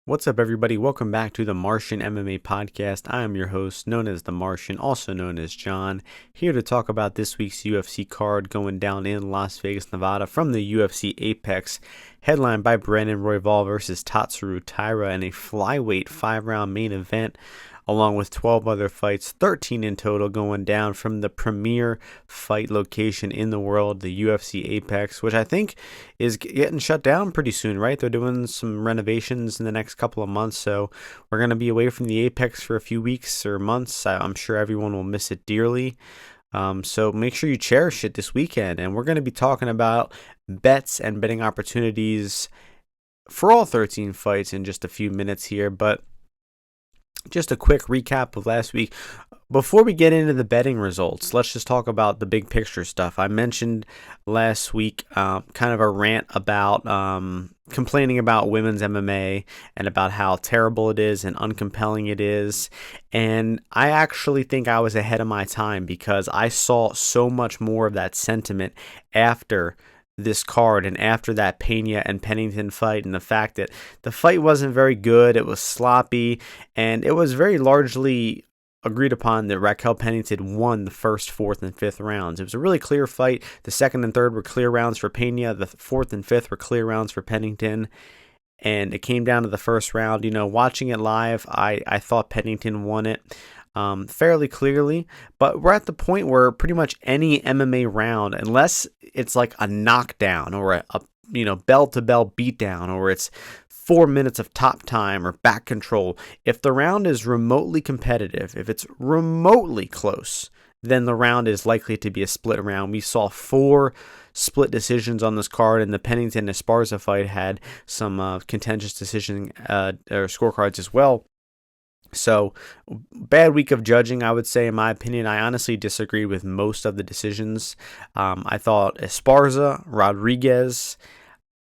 What's up, everybody? Welcome back to the Martian MMA podcast. I am your host, known as the Martian, also known as John, here to talk about this week's UFC card going down in Las Vegas, Nevada from the UFC Apex, headlined by Brandon Royval versus Tatsuro Taira in a flyweight 5-round main event, along with 12 other fights, 13 in total, going down from the premier fight location in the world, the UFC Apex, which I think is getting shut down pretty soon, right? They're doing some renovations in the next couple of months, so we're going to be away from the Apex for a few weeks or months. I'm sure everyone will miss it dearly. So make sure you cherish it this weekend, and we're going to be talking about bets and betting opportunities for all 13 fights in just a few minutes here, but just a quick recap of last week. Before we get into the betting results, let's just talk about the big picture stuff. I mentioned last week kind of a rant about complaining about women's MMA and about how terrible it is and uncompelling it is. And I actually think I was ahead of my time because I saw so much more of that sentiment after this card and after that Pena and Pennington fight, and the fact that the fight wasn't very good, it was sloppy, and it was very largely agreed upon that Raquel Pennington won the first, fourth, and fifth rounds. It was a really clear fight. The second and third were clear rounds for Pena. The fourth and fifth were clear rounds for Pennington. And it came down to the first round. Watching it live, I thought Pennington won it fairly clearly, but we're at the point where pretty much any MMA round, unless it's like a knockdown or a bell-to-bell beatdown, or it's 4 minutes of top time or back control, if the round is remotely competitive, if it's remotely close, then the round is likely to be a split round. We saw 4 split decisions on this card, and the Pennington-Esparza fight had some contentious decision or scorecards as well. So, bad week of judging, I would say, in my opinion. I honestly disagree with most of the decisions. I thought Esparza, Rodriguez,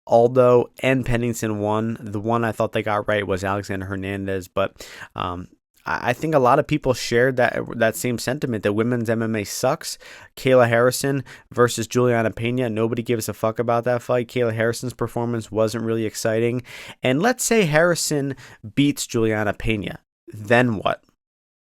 Aldo, and Pennington won. The one I thought they got right was Alexander Hernandez, but I think a lot of people shared that same sentiment that women's MMA sucks. Kayla Harrison versus Juliana Pena. Nobody gives a fuck about that fight. Kayla Harrison's performance wasn't really exciting. And let's say Harrison beats Juliana Pena. Then what?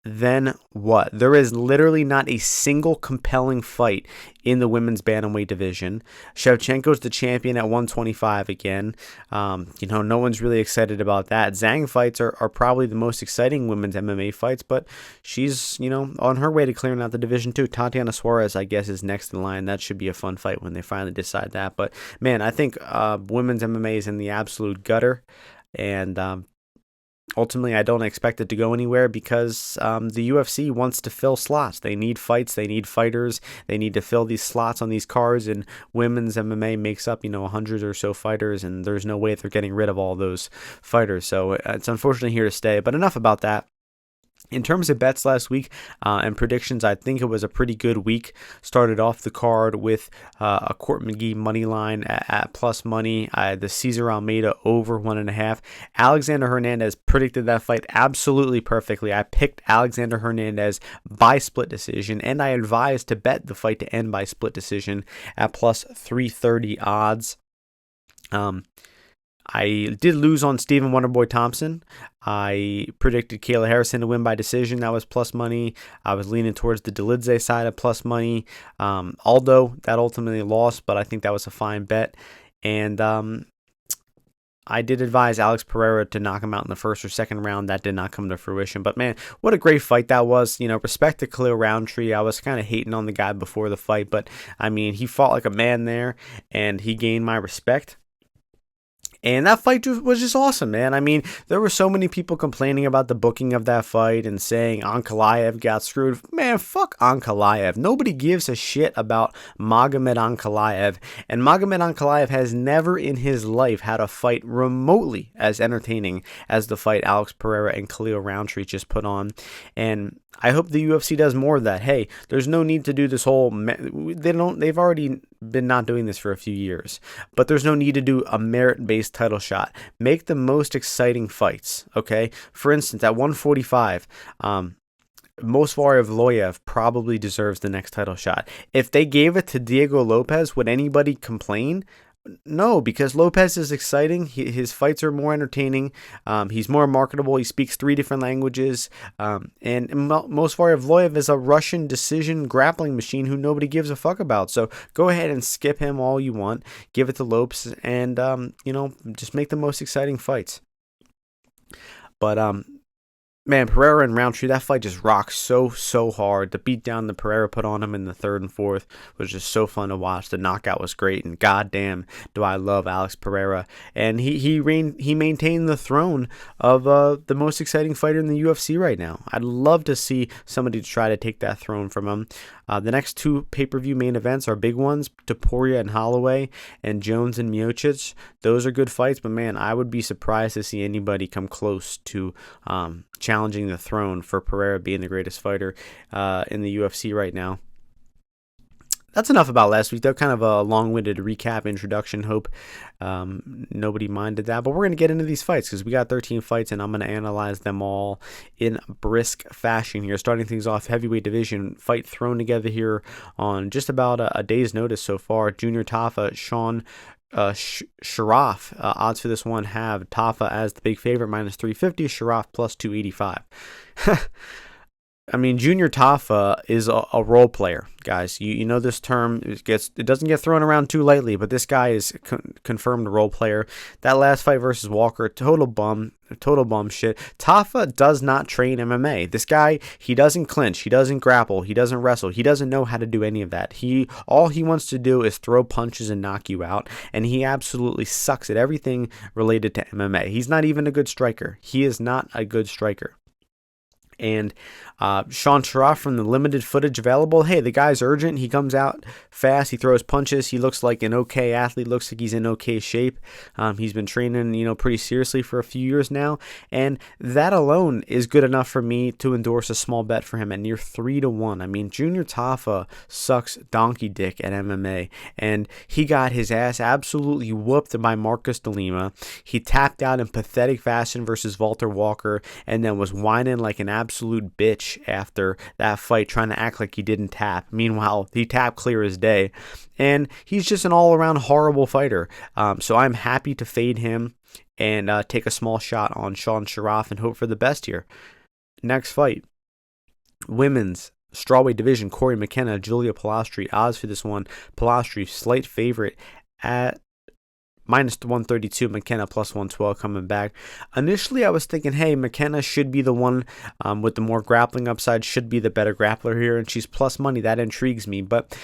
There is literally not a single compelling fight in the women's bantamweight division. Shevchenko's the champion at 125 again. No one's really excited about that. Zhang fights are probably the most exciting women's MMA fights, but she's, on her way to clearing out the division too. Tatiana Suarez, I guess, is next in line. That should be a fun fight when they finally decide that. But, man, I think women's MMA is in the absolute gutter, and ultimately, I don't expect it to go anywhere because the UFC wants to fill slots. They need fights. They need fighters. They need to fill these slots on these cards, and women's MMA makes up, 100 or so fighters, and there's no way they're getting rid of all those fighters. So it's unfortunately here to stay, but enough about that. In terms of bets last week and predictions, I think it was a pretty good week. Started off the card with a Court McGee money line at plus money. I had the Cesar Almeida over 1.5. Alexander Hernandez predicted that fight absolutely perfectly. I picked Alexander Hernandez by split decision, and I advised to bet the fight to end by split decision at plus 330 odds. I did lose on Stephen Wonderboy Thompson. I predicted Kayla Harrison to win by decision. That was plus money. I was leaning towards the Dolidze side of plus money. Aldo, that ultimately lost, but I think that was a fine bet. And I did advise Alex Pereira to knock him out in the first or second round. That did not come to fruition. But, man, what a great fight that was. Respect to Khalil Roundtree. I was kind of hating on the guy before the fight, but, he fought like a man there, and he gained my respect. And that fight was just awesome, man. There were so many people complaining about the booking of that fight and saying Ankalaev got screwed. Man, fuck Ankalaev. Nobody gives a shit about Magomed Ankalaev. And Magomed Ankalaev has never in his life had a fight remotely as entertaining as the fight Alex Pereira and Khalil Roundtree just put on. And I hope the UFC does more of that. Hey, there's no need to do this whole... They've already been not doing this for a few years. But there's no need to do a merit-based title shot. Make the most exciting fights, okay? For instance, at 145, Movsar Evloev probably deserves the next title shot. If they gave it to Diego Lopez, would anybody complain? No, because Lopez is exciting. His fights are more entertaining. He's more marketable. He speaks 3 different languages. And Mosvaryev is a Russian decision grappling machine who nobody gives a fuck about. So go ahead and skip him all you want. Give it to Lopes and, just make the most exciting fights. But, man, Pereira and Roundtree, that fight just rocked so hard. The beatdown that Pereira put on him in the 3rd and 4th was just so fun to watch. The knockout was great, and goddamn, do I love Alex Pereira. And he maintained the throne of the most exciting fighter in the UFC right now. I'd love to see somebody try to take that throne from him. The next 2 pay-per-view main events are big ones, Topuria and Holloway, and Jones and Miocic. Those are good fights, but man, I would be surprised to see anybody come close to challenging the throne for Pereira being the greatest fighter in the UFC right now. That's enough about last week, though. Kind of a long-winded recap introduction. Hope nobody minded that. But we're going to get into these fights because we got 13 fights, and I'm going to analyze them all in brisk fashion here. Starting things off, heavyweight division fight thrown together here on just about a day's notice so far. Junior Tafa-Sharaf. Odds for this one have Tafa as the big favorite, -350, Sharaf plus 285. I mean, Junior Tafa is a role player, guys. You know this term. It doesn't get thrown around too lightly, but this guy is confirmed role player. That last fight versus Walker, total bum shit. Tafa does not train MMA. This guy, he doesn't clinch, he doesn't grapple, he doesn't wrestle, he doesn't know how to do any of that. All he wants to do is throw punches and knock you out, and he absolutely sucks at everything related to MMA. He's not even a good striker. He is not a good striker. And Sharaf, from the limited footage available, hey, the guy's urgent. He comes out fast. He throws punches. He looks like an okay athlete. Looks like he's in okay shape. He's been training, pretty seriously for a few years now. And that alone is good enough for me to endorse a small bet for him at near 3-1. I mean, Junior Tafa sucks donkey dick at MMA. And he got his ass absolutely whooped by Marcus de Lima. He tapped out in pathetic fashion versus Walter Walker and then was whining like an absolute bitch after that fight, trying to act like he didn't tap. Meanwhile, he tapped clear as day, and he's just an all-around horrible fighter. So I'm happy to fade him and take a small shot on Sharaf and hope for the best here. Next fight, women's strawweight division, Corey McKenna, Julia-Polastri. Odds for this one, Polastri slight favorite at -132, McKenna plus 112 coming back. Initially, I was thinking, hey, McKenna should be the one with the more grappling upside, should be the better grappler here, and she's plus money. That intrigues me. But,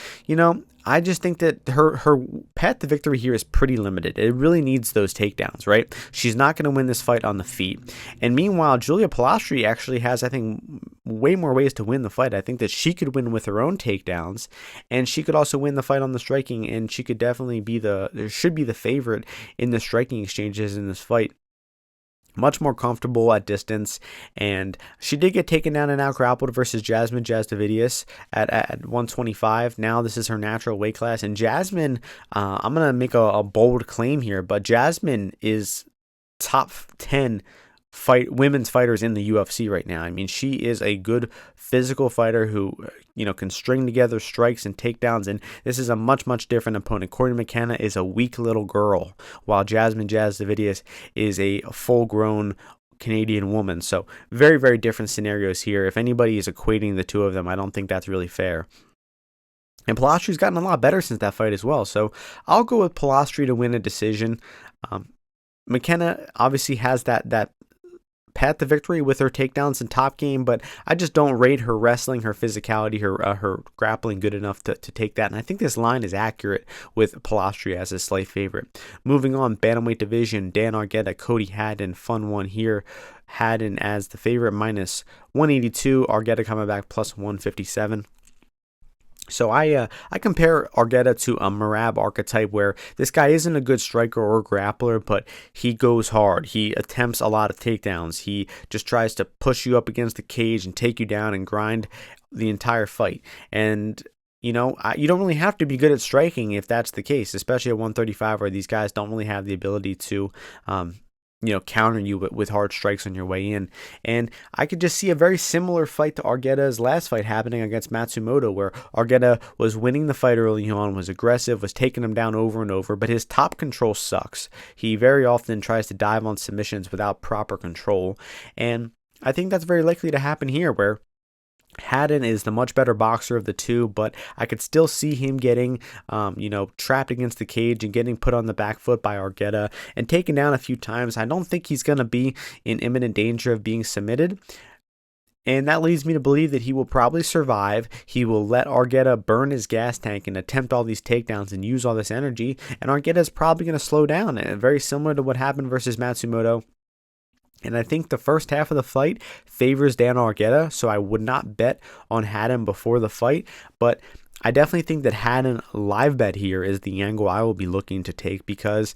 I just think that her path to victory here is pretty limited. It really needs those takedowns, right? She's not going to win this fight on the feet. And meanwhile, Julia-Polastri actually has, I think, way more ways to win the fight. I think that she could win with her own takedowns, and she could also win the fight on the striking, and she could definitely should be the favorite in the striking exchanges in this fight. Much more comfortable at distance, and she did get taken down and out grappled versus Jasmine Jasdavidius at 125. Now this is her natural weight class, and Jasmine, I'm gonna make a bold claim here, but Jasmine is top 10 women's fighters in the UFC right now. I mean, she is a good physical fighter who can string together strikes and takedowns, and this is a much different opponent. Corey McKenna is a weak little girl, while Jasmine Jasdavidius is a full-grown Canadian woman. So very different scenarios here. If anybody is equating the two of them, I don't think that's really fair. And Polastri's gotten a lot better since that fight as well. So I'll go with Polastri to win a decision. McKenna obviously has that path to victory with her takedowns and top game, but I just don't rate her wrestling, her physicality, her grappling good enough to take that. And I think this line is accurate with Polastri as a slight favorite. Moving on, bantamweight division, Haddon-Arguetta, Cody Haddon, fun one here. Haddon as the favorite, -182. Arguetta coming back plus 157. So I compare Arguetta to a Merab archetype, where this guy isn't a good striker or grappler, but he goes hard. He attempts a lot of takedowns. He just tries to push you up against the cage and take you down and grind the entire fight. And you don't really have to be good at striking if that's the case, especially at 135, where these guys don't really have the ability to counter you with hard strikes on your way in. And I could just see a very similar fight to Arguetta's last fight happening against Matsumoto, where Arguetta was winning the fight early on, was aggressive, was taking him down over and over, but his top control sucks. He very often tries to dive on submissions without proper control. And I think that's very likely to happen here, where Haddon is the much better boxer of the two, but I could still see him getting, trapped against the cage and getting put on the back foot by Arguetta and taken down a few times. I don't think he's going to be in imminent danger of being submitted. And that leads me to believe that he will probably survive. He will let Arguetta burn his gas tank and attempt all these takedowns and use all this energy. And Arguetta is probably going to slow down, very similar to what happened versus Matsumoto. And I think the first half of the fight favors Dan Arguetta, so I would not bet on Haddon before the fight. But I definitely think that Haddon live bet here is the angle I will be looking to take, because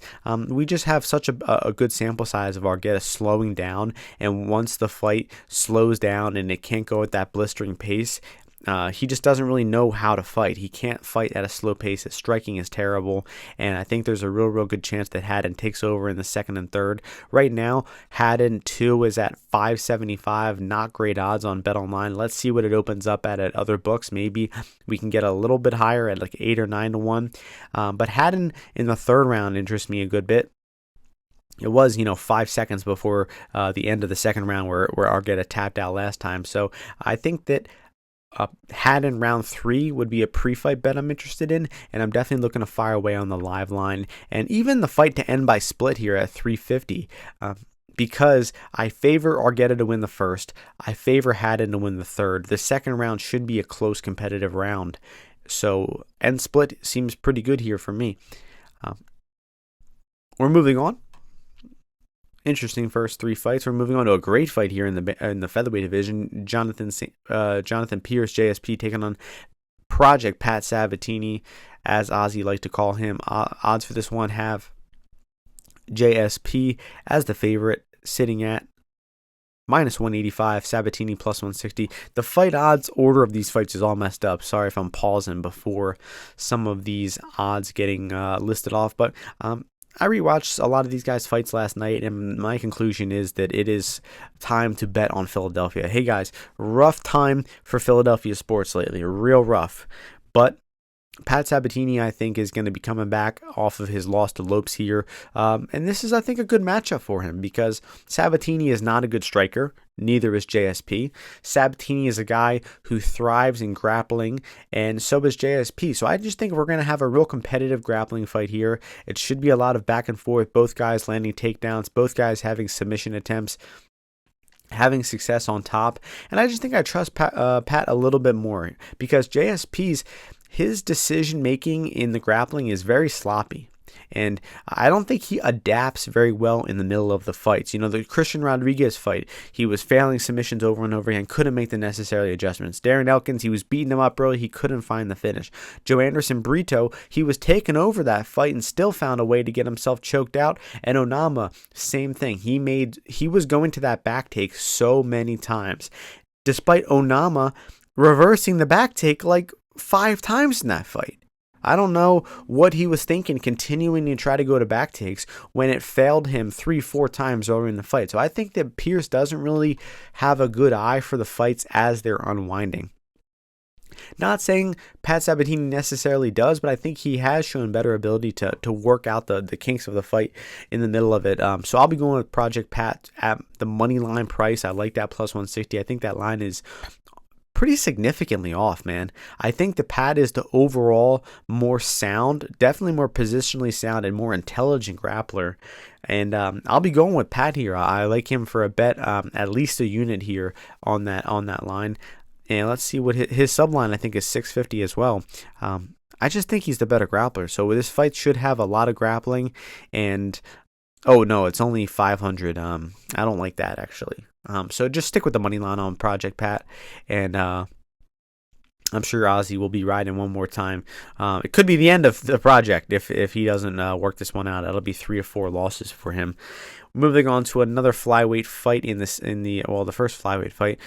we just have such a good sample size of Arguetta slowing down. And once the fight slows down and it can't go at that blistering pace, he just doesn't really know how to fight. He can't fight at a slow pace. His striking is terrible, and I think there's a real good chance that Haddon takes over in the second and third. Right now, Haddon 2 is at 575, not great odds on BetOnline. Let's see what it opens up at other books. Maybe we can get a little bit higher at like 8 or 9 to 1. But Haddon in the third round interests me a good bit. It was, 5 seconds before the end of the second round where Arguetta tapped out last time. So I think that Haddon round 3 would be a pre-fight bet I'm interested in, and I'm definitely looking to fire away on the live line, and even the fight to end by split here at 350, because I favor Arguetta to win the first, I favor Haddon to win the third. The second round should be a close competitive round, so end split seems pretty good here for me. We're moving on. Interesting first 3 fights. We're moving on to a great fight here in the featherweight division. Jonathan Pierce, JSP, taking on Project Pat Sabatini, as Ozzy liked to call him. Odds for this one have JSP as the favorite, sitting at -185, Sabatini +160. The fight odds order of these fights is all messed up. Sorry if I'm pausing before some of these odds getting listed off, but I rewatched a lot of these guys' fights last night, and my conclusion is that it is time to bet on Philadelphia. Hey guys, rough time for Philadelphia sports lately, real rough. But Pat Sabatini, I think, is going to be coming back off of his loss to Lopes here. And this is, I think, a good matchup for him, because Sabatini is not a good striker. Neither is JSP. Sabatini is a guy who thrives in grappling, and so is JSP. So I just think we're going to have a real competitive grappling fight here. It should be a lot of back and forth, both guys landing takedowns, both guys having submission attempts, having success on top. And I just think I trust Pat a little bit more, because his decision making in the grappling is very sloppy. And I don't think he adapts very well in the middle of the fights. The Christian Rodriguez fight, he was failing submissions over and over again, couldn't make the necessary adjustments. Darren Elkins, he was beating him up early, he couldn't find the finish. Joe Anderson Brito, he was taking over that fight and still found a way to get himself choked out. And Onama, same thing. He was going to that back take so many times, despite Onama reversing the back take like 5 times in that fight. I don't know what he was thinking, continuing to try to go to back takes when it failed him 3-4 times earlier in the fight. So I think that Pierce doesn't really have a good eye for the fights as they're unwinding. Not saying Pat Sabatini necessarily does, but I think he has shown better ability to work out the kinks of the fight in the middle of it. So I'll be going with Project Pat at the money line price. I like that +160. I think that line is pretty significantly off, man. I think the Pat is the overall more sound, definitely more positionally sound and more intelligent grappler. And I'll be going with Pat here. I like him for a bet, at least a unit here on that line. And let's see what his subline, I think, is 650 as well. I just think he's the better grappler. So this fight should have a lot of grappling. And oh no, it's only 500. I don't like that, actually. So just stick with the money line on Project Pat, and I'm sure Ozzy will be riding one more time. It could be the end of the project if he doesn't work this one out. It'll be 3 or 4 losses for him. Moving on to another flyweight fight the first flyweight fight.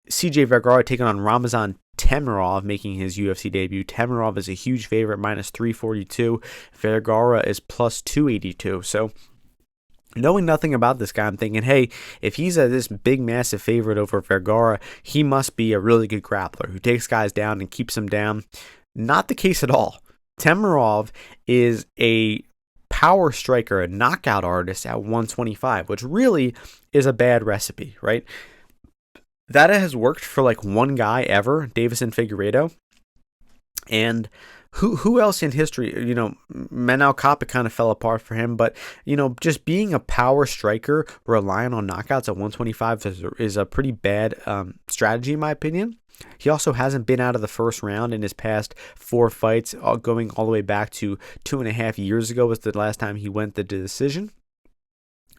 CJ Vergara taking on Ramazan Temirov, making his UFC debut. Temirov is a huge favorite, -342. Vergara is +282. So Knowing nothing about this guy, I'm thinking, hey, if he's this big, massive favorite over Vergara, he must be a really good grappler who takes guys down and keeps them down. Not the case at all. Temirov is a power striker, a knockout artist at 125, which really is a bad recipe, right? That has worked for like one guy ever, Davison Figueiredo. And who else in history, Manel Kape kind of fell apart for him, but, just being a power striker, relying on knockouts at 125 is a pretty bad strategy, in my opinion. He also hasn't been out of the first round in his past 4 fights, going all the way back to 2.5 years ago was the last time he went the decision.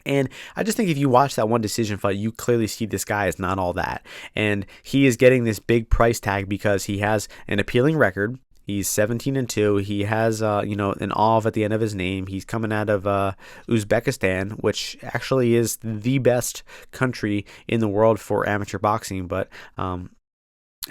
And I just think if you watch that one decision fight, you clearly see this guy is not all that. And he is getting this big price tag because he has an appealing record. He's 17-2. He has, an Ov at the end of his name. He's coming out of Uzbekistan, which actually is the best country in the world for amateur boxing. But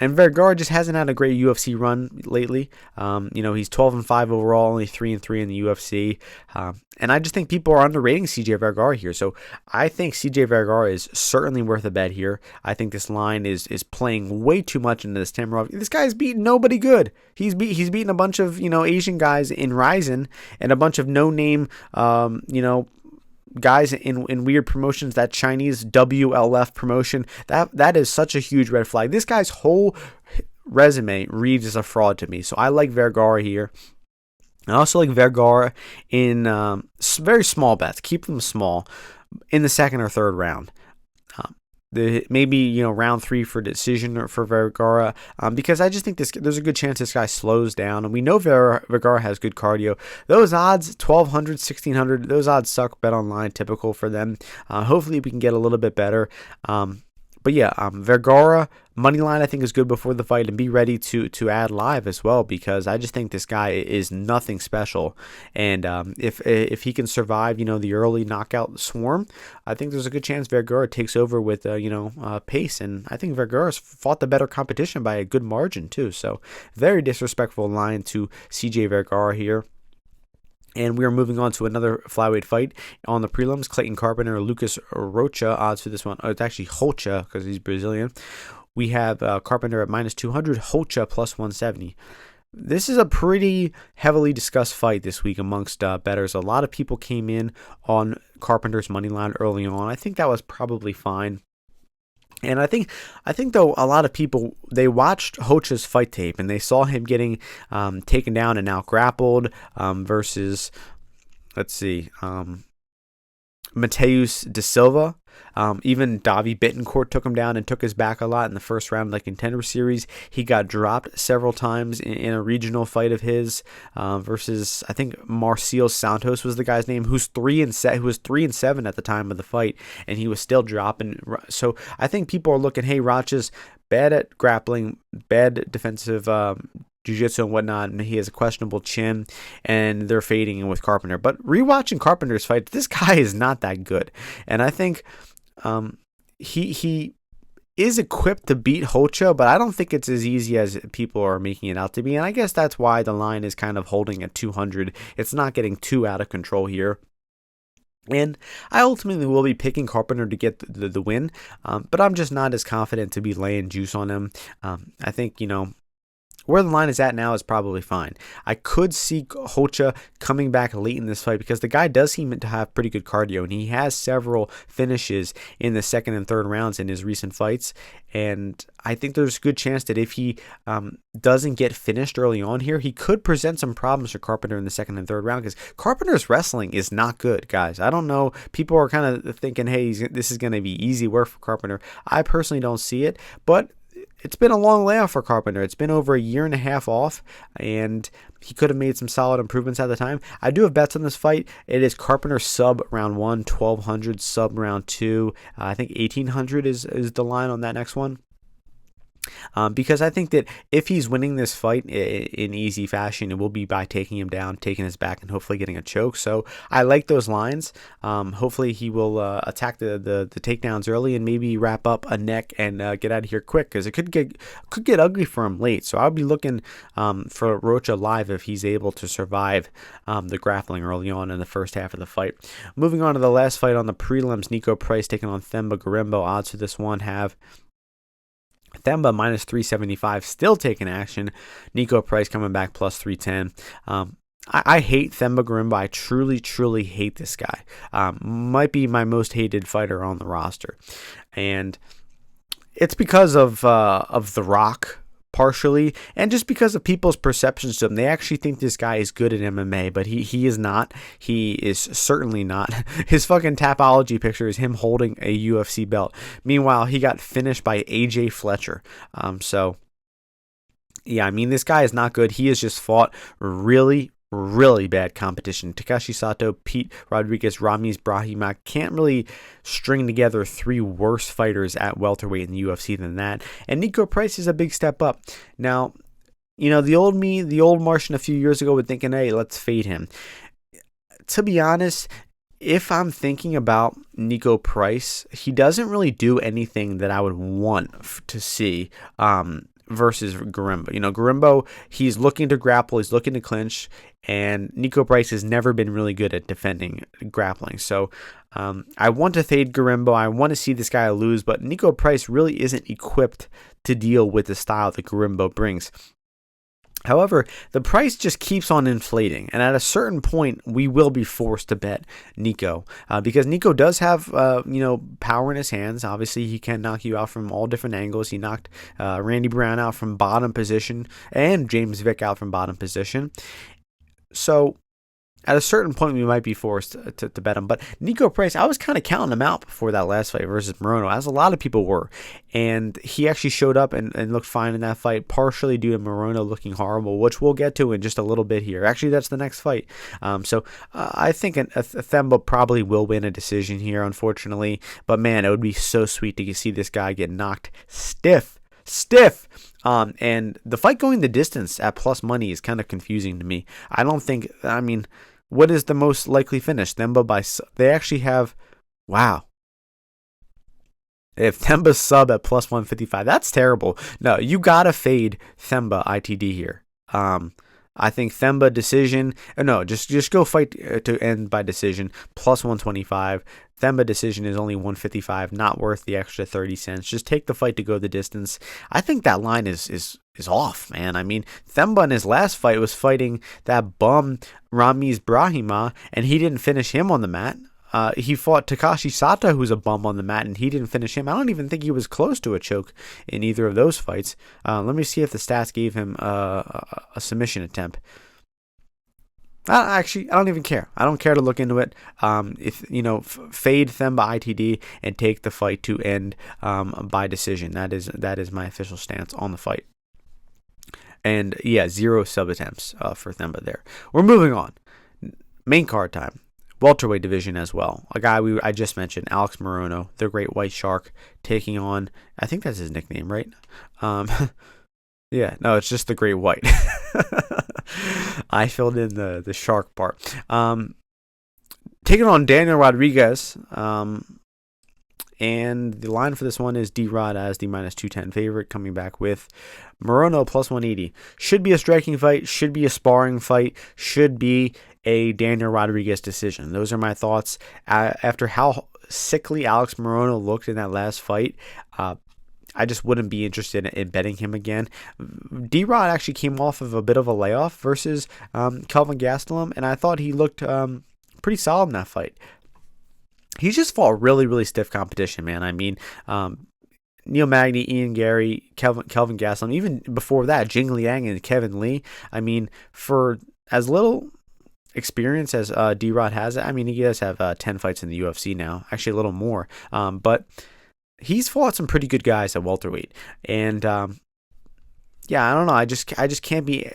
and Vergara just hasn't had a great UFC run lately. He's 12-5 overall, only 3-3 in the UFC. And I just think people are underrating CJ Vergara here. So I think CJ Vergara is certainly worth a bet here. I think this line is playing way too much into this Temirov. This guy's beaten nobody good. He's beaten a bunch of Asian guys in Ryzen and a bunch of no-name guys in weird promotions. That Chinese WLF promotion, that is such a huge red flag. This guy's whole resume reads as a fraud to me. So I like Vergara here. I also like Vergara in very small bets. Keep them small in the second or third round. Maybe round 3 for decision for Vergara, because I just think there's a good chance this guy slows down, and we know Vergara has good cardio. Those odds, 1,200, 1,600, those odds suck. Bet online, typical for them. Hopefully we can get a little bit better. But yeah, Vergara money line I think is good before the fight, and be ready to add live as well, because I just think this guy is nothing special. And if he can survive the early knockout swarm, I think there's a good chance Vergara takes over with pace, and I think Vergara's fought the better competition by a good margin too. So very disrespectful line to CJ Vergara here. And we are moving on to another flyweight fight on the prelims. Clayton Carpenter, Lucas Rocha odds for this one. Oh, it's actually Rocha because he's Brazilian. We have Carpenter at -200, Rocha plus 170. This is a pretty heavily discussed fight this week amongst bettors. A lot of people came in on Carpenter's money line early on. I think that was probably fine. And I think though, a lot of people, they watched Rocha's fight tape and they saw him getting taken down and out grappled versus, Mateus da Silva. Even Davi Bittencourt took him down and took his back a lot in the first round of the Contender Series. He got dropped several times in a regional fight of his versus, I think, Marcial Santos was the guy's name, who was 3-7 at the time of the fight, and he was still dropping. So I think people are looking, hey, Rocha's bad at grappling, bad defensive jiu-jitsu and whatnot, and he has a questionable chin, and they're fading in with Carpenter. But rewatching Carpenter's fight, this guy is not that good, and I think he is equipped to beat Rocha, but I don't think it's as easy as people are making it out to be, and I guess that's why the line is kind of holding at 200. It's not getting too out of control here. And I ultimately will be picking Carpenter to get the win, but I'm just not as confident to be laying juice on him. I think, where the line is at now is probably fine. I could see Rocha coming back late in this fight because the guy does seem to have pretty good cardio, and he has several finishes in the second and third rounds in his recent fights. And I think there's a good chance that if he doesn't get finished early on here, he could present some problems for Carpenter in the second and third round, because Carpenter's wrestling is not good, guys. I don't know. People are kind of thinking, hey, this is going to be easy work for Carpenter. I personally don't see it, but it's been a long layoff for Carpenter. It's been over 1.5 years off, and he could have made some solid improvements at the time. I do have bets on this fight. It is Carpenter sub round 1, 1,200 sub round 2. I think 1,800 is the line on that next one. Because I think that if he's winning this fight in easy fashion, it will be by taking him down, taking his back, and hopefully getting a choke. So I like those lines. Hopefully he will attack the takedowns early and maybe wrap up a neck and get out of here quick, because it could get ugly for him late. So I'll be looking for Rocha live if he's able to survive the grappling early on in the first half of the fight. Moving on to the last fight on the prelims, Niko Price taking on Fremd-Alhassan. Odds for this one have Themba minus 375, still taking action. Niko Price coming back plus 310. I hate Fremd-Alhassan. I truly hate this guy. Might be my most hated fighter on the roster, and it's because of The Rock, partially, and just because of people's perceptions of him. They actually think this guy is good at MMA, but he is not. He is certainly not. His fucking Tapology picture is him holding a UFC belt. Meanwhile, he got finished by AJ Fletcher. So yeah, I mean, this guy is not good. He has just fought really bad competition. Takashi Sato, Pete Rodriguez, Ramiz Brahima can't really string together three worse fighters at welterweight in the UFC than that. And Niko Price is a big step up. Now, you know, the old Martian a few years ago would thinking, hey, let's fade him. To be honest, if I'm thinking about Niko Price, he doesn't really do anything that I would want to see versus Gorimbo. You know, Gorimbo, he's looking to grapple, he's looking to clinch, and Niko Price has never been really good at defending grappling. So I want to fade Gorimbo. I want to see this guy lose, but Niko Price really isn't equipped to deal with the style that Gorimbo brings. However, the price just keeps on inflating, and at a certain point, we will be forced to bet Niko, because Niko does have, power in his hands. Obviously, he can knock you out from all different angles. He knocked Randy Brown out from bottom position and James Vick out from bottom position. So at a certain point, we might be forced to bet him. But Niko Price, I was kind of counting him out before that last fight versus Morono, as a lot of people were. And he actually showed up and looked fine in that fight, partially due to Morono looking horrible, which we'll get to in just a little bit here. Actually, that's the next fight. So I think Themba probably will win a decision here, unfortunately. But man, it would be so sweet to see this guy get knocked stiff. And the fight going the distance at plus money is kind of confusing to me. What is the most likely finish? Themba by... They actually have... Wow. If Themba's sub at plus 155, that's terrible. No, you gotta fade Themba ITD here. I think Themba decision... No, just go fight to end by decision. Plus 125. Themba decision is only 155. Not worth the extra 30 cents. Just take the fight to go the distance. I think that line is off, man. I mean, Themba in his last fight was fighting that bum Ramiz Brahima, and he didn't finish him on the mat. He fought Takashi Sato, who's a bum on the mat, and he didn't finish him. I don't even think he was close to a choke in either of those fights. Let me see if the stats gave him a submission attempt. I don't even care. I don't care to look into it. Fade Themba ITD and take the fight to end by decision. That is my official stance on the fight. And yeah, 0 sub attempts for Themba there. We're moving on. Main card time. Welterweight division as well. A guy I just mentioned, Alex Morono, the Great White Shark, taking on, I think that's his nickname, right? Yeah, no, it's just the Great White. I filled in the shark part. Taking on Daniel Rodriguez. And the line for this one is D-Rod as the minus 210 favorite, coming back with Morono plus 180. Should be a striking fight, should be a sparring fight, should be a Daniel Rodriguez decision. Those are my thoughts. After how sickly Alex Morono looked in that last fight, I just wouldn't be interested in betting him again. D-Rod actually came off of a bit of a layoff versus Kelvin Gastelum, and I thought he looked pretty solid in that fight. He's just fought really stiff competition, man. I mean, Neil Magny, Ian Gary, Kelvin Gastelum, even before that, Jing Liang and Kevin Lee. I mean, for as little experience as D-Rod has, I mean, he does have 10 fights in the UFC now, actually a little more. But he's fought some pretty good guys at welterweight, and yeah, I don't know. I just can't be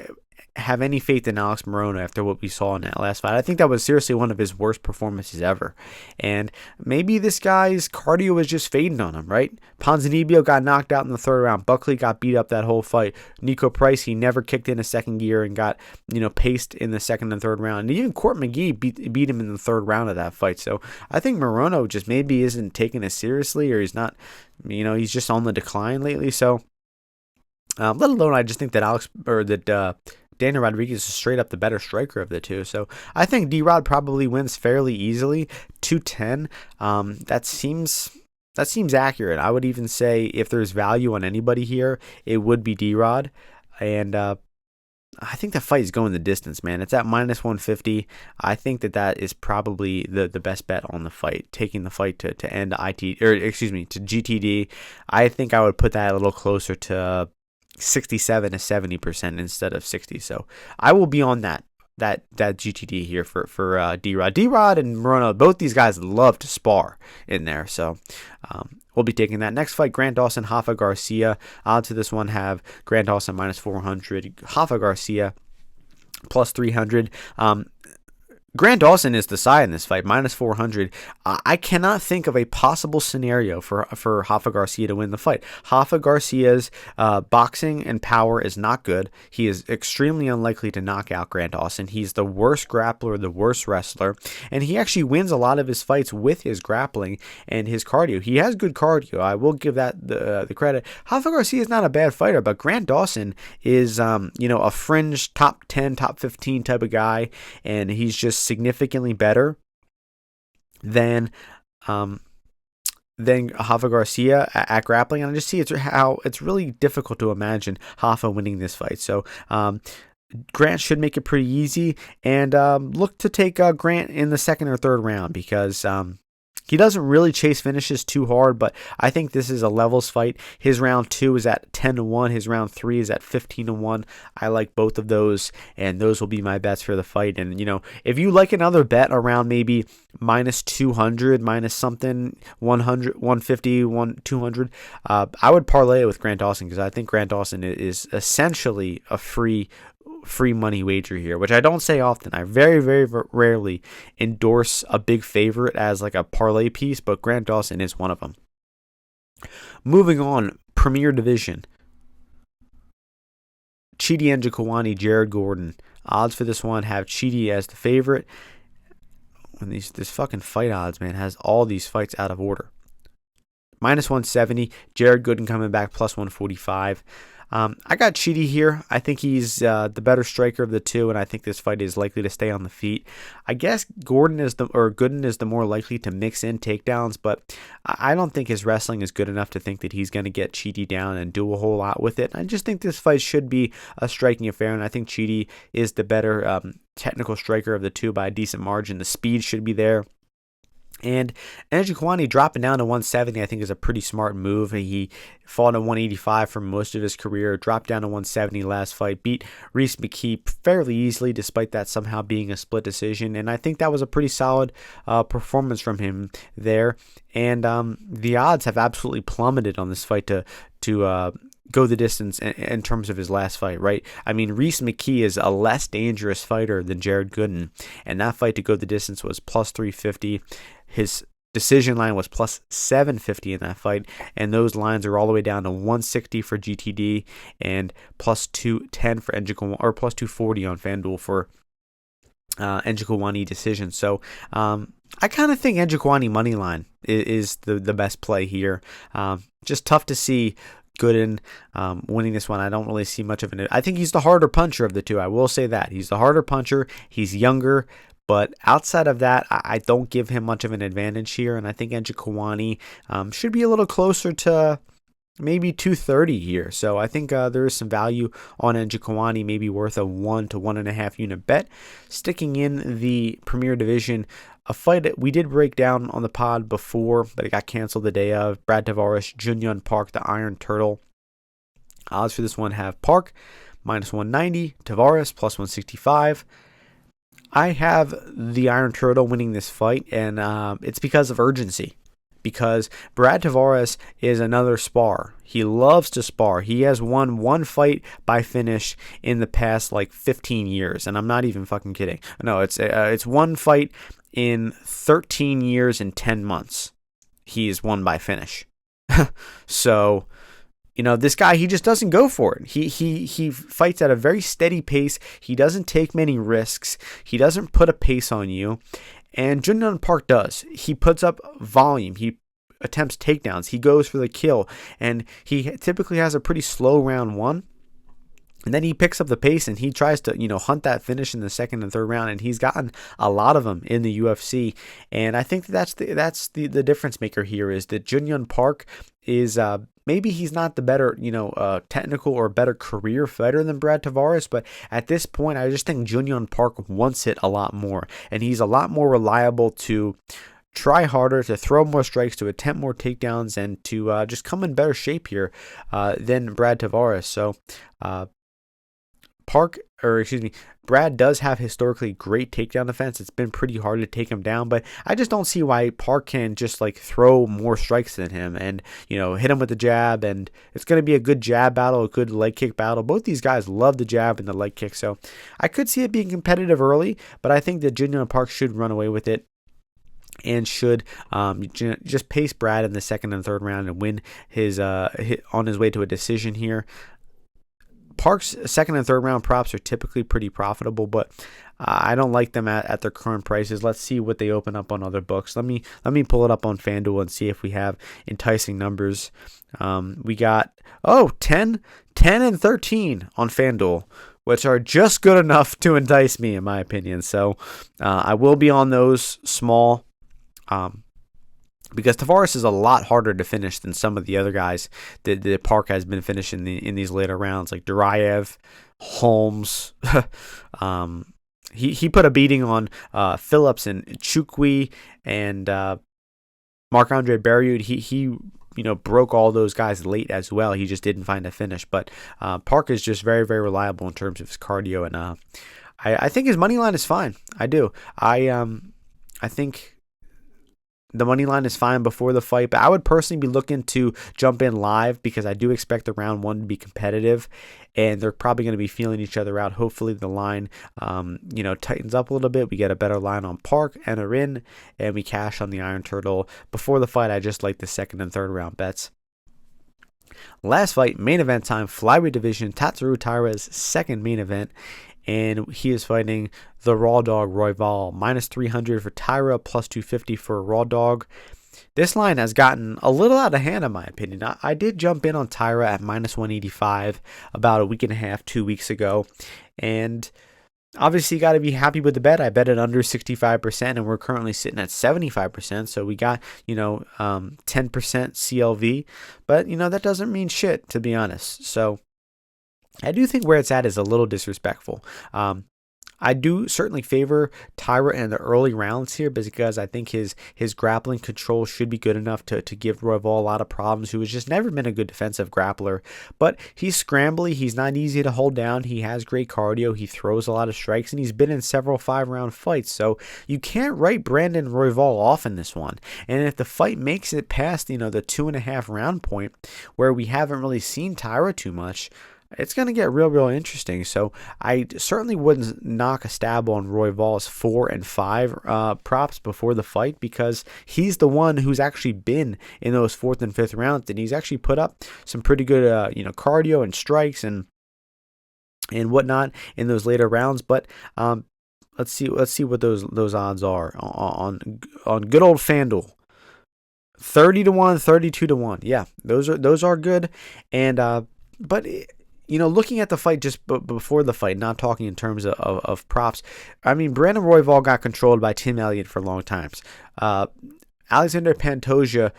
have any faith in Alex Morono after what we saw in that last fight. I think that was seriously one of his worst performances ever. And maybe this guy's cardio was just fading on him, right? Ponzinibbio got knocked out in the third round. Buckley got beat up that whole fight. Nico Price, he never kicked in a second gear and got, paced in the second and third round. And even Court McGee beat him in the third round of that fight. So I think Morono just maybe isn't taking it seriously, or he's not, he's just on the decline lately. So let alone, I just think that Daniel Rodriguez is straight up the better striker of the two. So I think D-Rod probably wins fairly easily, 210. That seems accurate. I would even say if there's value on anybody here, it would be D-Rod. And I think that fight is going the distance, man. It's at minus 150. I think that is probably the best bet on the fight, taking the fight to end to GTD. I think I would put that a little closer to 67 to 70% instead of 60. So I will be on that GTD here for D-Rod. D-Rod and Morono, both these guys love to spar in there. So we'll be taking that. Next fight, Grant Dawson, Rafa Garcia. Odds to this one have Grant Dawson minus 400, Rafa Garcia plus 300. Grant Dawson is the side in this fight, minus 400. I cannot think of a possible scenario for Rafa Garcia to win the fight. Rafa Garcia's boxing and power is not good. He is extremely unlikely to knock out Grant Dawson. He's the worst grappler, the worst wrestler, and he actually wins a lot of his fights with his grappling and his cardio. He has good cardio. I will give that the credit. Rafa Garcia is not a bad fighter, but Grant Dawson is a fringe top 10, top 15 type of guy, and he's just significantly better than Rafa Garcia at grappling. And I just see how it's really difficult to imagine Rafa winning this fight. So Grant should make it pretty easy, and look to take Grant in the second or third round, because he doesn't really chase finishes too hard, but I think this is a levels fight. His round 2 is at 10-1. His round 3 is at 15-1. I like both of those, and those will be my bets for the fight. And, if you like another bet around maybe minus 200, minus something, 100, 150, 200, I would parlay it with Grant Dawson, because I think Grant Dawson is essentially a free money wager here, which I don't say often. I very, very rarely endorse a big favorite as like a parlay piece, but Grant Dawson is one of them. Moving on, Premier Division. Chidi Njokuani, Jared Gordon. Odds for this one have Chidi as the favorite. When this fucking fight odds, man, has all these fights out of order. Minus 170, Jared Gooden coming back plus 145. I got Chidi here. I think he's the better striker of the two, and I think this fight is likely to stay on the feet. I guess Gooden is the more likely to mix in takedowns, but I don't think his wrestling is good enough to think that he's going to get Chidi down and do a whole lot with it. I just think this fight should be a striking affair, and I think Chidi is the better technical striker of the two by a decent margin. The speed should be there. And Njokuani dropping down to 170, I think, is a pretty smart move. He fought at 185 for most of his career, dropped down to 170 last fight, beat Reese McKee fairly easily, despite that somehow being a split decision. And I think that was a pretty solid performance from him there. And the odds have absolutely plummeted on this fight to go the distance in terms of his last fight, right? I mean, Reese McKee is a less dangerous fighter than Jared Gooden, and that fight to go the distance was plus 350. His decision line was plus 750 in that fight, and those lines are all the way down to 160 for GTD and plus 210 for Njokuani, or plus 240 on FanDuel for Njokuani decision. So I kind of think Njokuani money line is the best play here. Just tough to see Gooden winning this one. I don't really see much of it. I think he's the harder puncher of the two. I will say that. He's the harder puncher. He's younger. But outside of that, I don't give him much of an advantage here. And I think Njokuani should be a little closer to maybe 230 here. So I think there is some value on Njokuani, maybe worth a 1 to 1.5 unit bet. Sticking in the Premier Division, a fight that we did break down on the pod before, but it got canceled the day of. Brad Tavares, Junyon Park, the Iron Turtle. Odds for this one have Park minus 190, Tavares plus 165. I have the Iron Turtle winning this fight, and it's because of urgency. because Brad Tavares is another spar. He loves to spar. He has won one fight by finish in the past like 15 years, and I'm not even fucking kidding. No, it's one fight in 13 years and 10 months. He's won by finish. So, this guy, he just doesn't go for it. He fights at a very steady pace. He doesn't take many risks. He doesn't put a pace on you. And Junyoung Park does. He puts up volume. He attempts takedowns. He goes for the kill. And he typically has a pretty slow round one. And then he picks up the pace and he tries to, hunt that finish in the second and third round. And he's gotten a lot of them in the UFC. And I think that's the difference maker here, is that Junyoung Park is maybe he's not the better, technical or better career fighter than Brad Tavares. But at this point, I just think Junyoung Park wants it a lot more. And he's a lot more reliable to try harder, to throw more strikes, to attempt more takedowns, and to just come in better shape here than Brad Tavares. So, Brad does have historically great takedown defense. It's been pretty hard to take him down, but I just don't see why Park can just throw more strikes than him and, hit him with the jab. And it's going to be a good jab battle, a good leg kick battle. Both these guys love the jab and the leg kick. So I could see it being competitive early, but I think that Junyoung Park should run away with it and should just pace Brad in the second and third round and win his on his way to a decision here. Park's second and third round props are typically pretty profitable, but I don't like them at their current prices. Let's see what they open up on other books. Let me pull it up on FanDuel and see if we have enticing numbers. We got 10 and 13 on FanDuel, which are just good enough to entice me, in my opinion. So I will be on those small. Because Tavares is a lot harder to finish than some of the other guys that Park has been finishing in these later rounds, like Duraev, Holmes. He put a beating on Phillips and Njokuani and Marc-Andre Barriaud. He broke all those guys late as well. He just didn't find a finish. But Park is just very, very reliable in terms of his cardio, and I think his money line is fine. I do. I think the money line is fine before the fight, but I would personally be looking to jump in live because I do expect the round one to be competitive, and they're probably going to be feeling each other out. Hopefully the line, tightens up a little bit. We get a better line on Park, enter in, and we cash on the Iron Turtle. Before the fight, I just like the second and third round bets. Last fight, main event time, flyweight division, Tatsuro Taira's second main event. And he is fighting the Raw Dog Royval, minus 300 for Taira, plus 250 for a Raw Dog. This line has gotten a little out of hand, in my opinion. I did jump in on Taira at minus 185 about a week and a half, 2 weeks ago. And obviously, you got to be happy with the bet. I bet it under 65%, and we're currently sitting at 75%. So we got, 10% CLV. But, that doesn't mean shit, to be honest. So I do think where it's at is a little disrespectful. I do certainly favor Taira in the early rounds here because I think his grappling control should be good enough to give Royval a lot of problems, who has just never been a good defensive grappler. But he's scrambly. He's not easy to hold down. He has great cardio. He throws a lot of strikes, and he's been in several 5-round fights. So you can't write Brandon Royval off in this one. And if the fight makes it past, the 2.5 round point where we haven't really seen Taira too much, it's going to get real interesting. So I certainly wouldn't knock a stab on Royval's 4 and 5 props before the fight, because he's the one who's actually been in those 4th and 5th rounds, and he's actually put up some pretty good cardio and strikes and whatnot in those later rounds. But let's see what those odds are on good old FanDuel. 30-1, 32-1. Yeah, those are good. And but looking at the fight just before the fight, not talking in terms of props, I mean, Brandon Royval got controlled by Tim Elliott for long times. Alexander Pantoja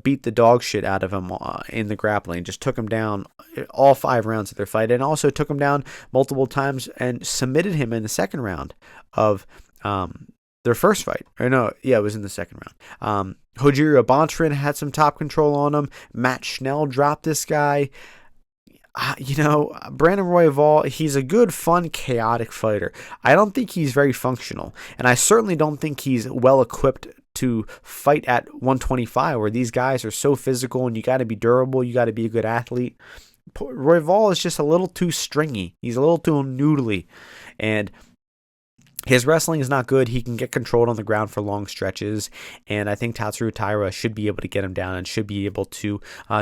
beat the dog shit out of him in the grappling, just took him down all 5 rounds of their fight, and also took him down multiple times and submitted him in the second round of their first fight. It was in the second round. Rogerio Bontorin had some top control on him. Matt Schnell dropped this guy. Brandon Royval, he's a good, fun, chaotic fighter. I don't think he's very functional, and I certainly don't think he's well equipped to fight at 125, where these guys are so physical and you got to be durable, you got to be a good athlete. Royval is just a little too stringy. He's a little too noodly, and his wrestling is not good. He can get controlled on the ground for long stretches, and I think Tatsuro Taira should be able to get him down and should be able to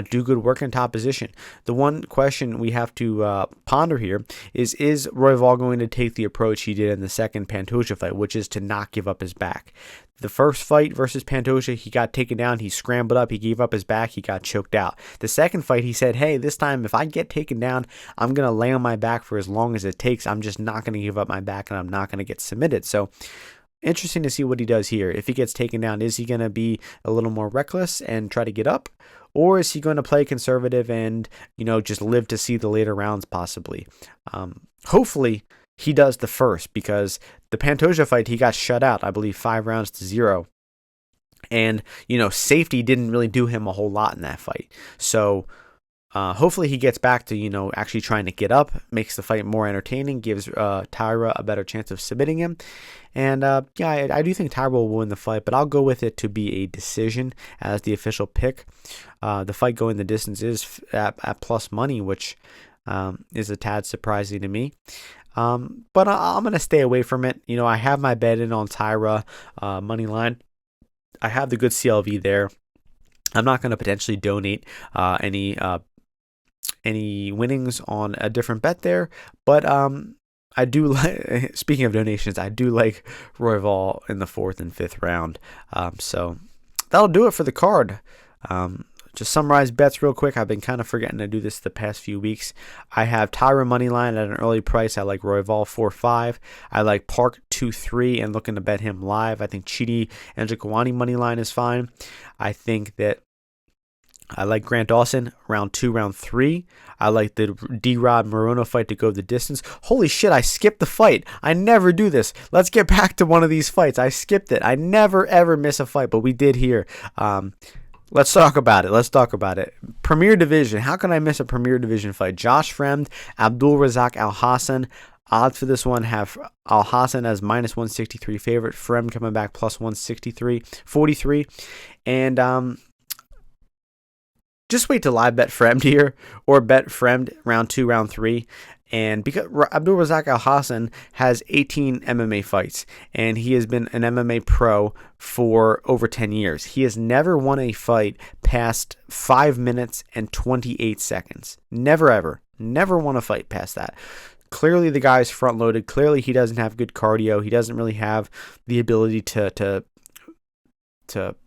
do good work in top position. The one question we have to ponder here is Royval going to take the approach he did in the second Pantoja fight, which is to not give up his back? The first fight versus Pantoja, he got taken down, he scrambled up, he gave up his back, he got choked out. The second fight, he said, hey, this time if I get taken down, I'm going to lay on my back for as long as it takes. I'm just not going to give up my back, and I'm not going to get submitted. So interesting to see what he does here. If he gets taken down, is he going to be a little more reckless and try to get up? Or is he going to play conservative and, just live to see the later rounds possibly? Hopefully he does the first, because the Pantoja fight, he got shut out, I believe 5-0. And, safety didn't really do him a whole lot in that fight. So hopefully he gets back to, actually trying to get up, makes the fight more entertaining, gives Taira a better chance of submitting him. And I do think Taira will win the fight, but I'll go with it to be a decision as the official pick. The fight going the distance is at plus money, which is a tad surprising to me. But I'm going to stay away from it. I have my bet in on Taira money line. I have the good CLV there. I'm not going to potentially donate any winnings on a different bet there, but I do like, speaking of donations, I do like Royval in the 4th and 5th round. So that'll do it for the card. Just summarize bets real quick. I've been kind of forgetting to do this the past few weeks. I have Taira money line at an early price. I like Royval 4-5. I like Park 2-3 and looking to bet him live. I think Chidi and Njokuani money line is fine. I think that I like Garcia-Dawson round 2, round 3. I like the D-Rod Morono fight to go the distance. Holy shit, I skipped the fight. I never do this. Let's get back to one of these fights. I skipped it. I never ever miss a fight, but we did here. Let's talk about it. Premier Division. How can I miss a Premier Division fight? Josh Fremd, Abdulrazak Alhassan. Odds for this one have Alhassan as minus 163 favorite. Fremd coming back plus 43. And just wait to live bet Fremd here, or bet Fremd round 2, round 3. And because Abdulrazak Alhassan has 18 MMA fights, and he has been an MMA pro for over 10 years. He has never won a fight past 5 minutes and 28 seconds. Never, ever. Never won a fight past that. Clearly, the guy's front-loaded. Clearly, he doesn't have good cardio. He doesn't really have the ability to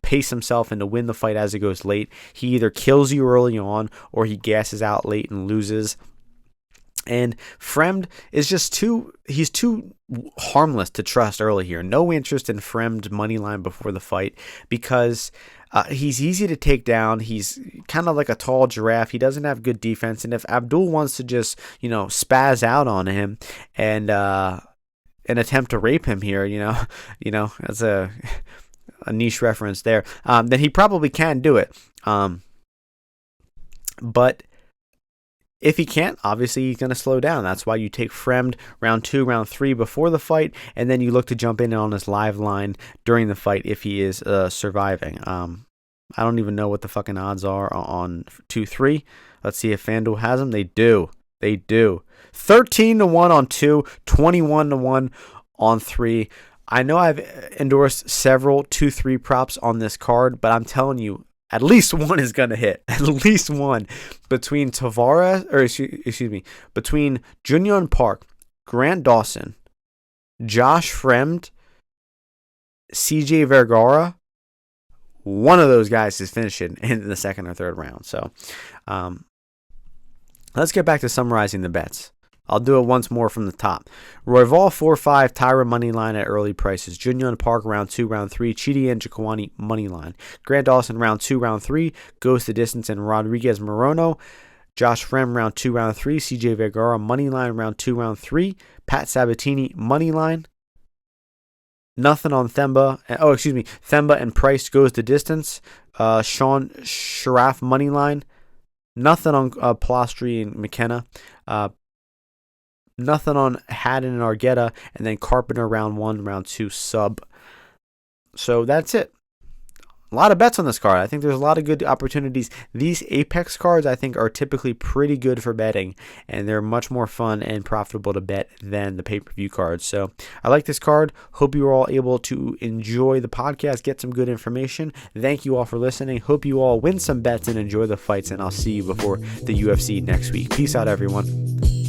pace himself and to win the fight as it goes late. He either kills you early on, or he gasses out late and loses. And Fremd is just too harmless to trust early here. No interest in Fremd money line before the fight, because he's easy to take down. He's kind of like a tall giraffe. He doesn't have good defense. And if Abdul wants to just, spaz out on him and attempt to rape him here, that's a niche reference there, then he probably can do it. But if he can't, obviously he's going to slow down. That's why you take Fremd round 2, round 3 before the fight, and then you look to jump in on his live line during the fight if he is surviving. I don't even know what the fucking odds are on 2-3. Let's see if FanDuel has them. They do. 13-1 on 2, 21-1 on 3. I know I've endorsed several 2-3 props on this card, but I'm telling you, at least one is going to hit. At least one. Between between Junyon Park, Grant Dawson, Josh Fremd, CJ Vergara, one of those guys is finishing in the 2nd or 3rd round. So let's get back to summarizing the bets. I'll do it once more from the top. Royval 4-5, Taira money line at early prices. Junyon Park round 2, round 3. Chidi and Njokuani money line. Garcia-Dawson round 2, round 3. Goes the distance and Rodriguez Morono. Josh Fremd round 2, round 3. CJ Vergara money line round 2, round 3. Pat-Sabatini money line. Nothing on Themba. Themba and Price goes the distance. Tafa-Sharaf money line. Nothing on Polastri and Mckenna. Nothing on Haddon-Arguetta, and then Carpenter round 1, round 2 sub. So that's it. a lot of bets on this card. I think there's a lot of good opportunities. These Apex cards, I think, are typically pretty good for betting, and they're much more fun and profitable to bet than the pay-per-view cards. So I like this card. Hope you are all able to enjoy the podcast, get some good information. Thank you all for listening. Hope you all win some bets and enjoy the fights, and I'll see you before the UFC next week. Peace out, everyone.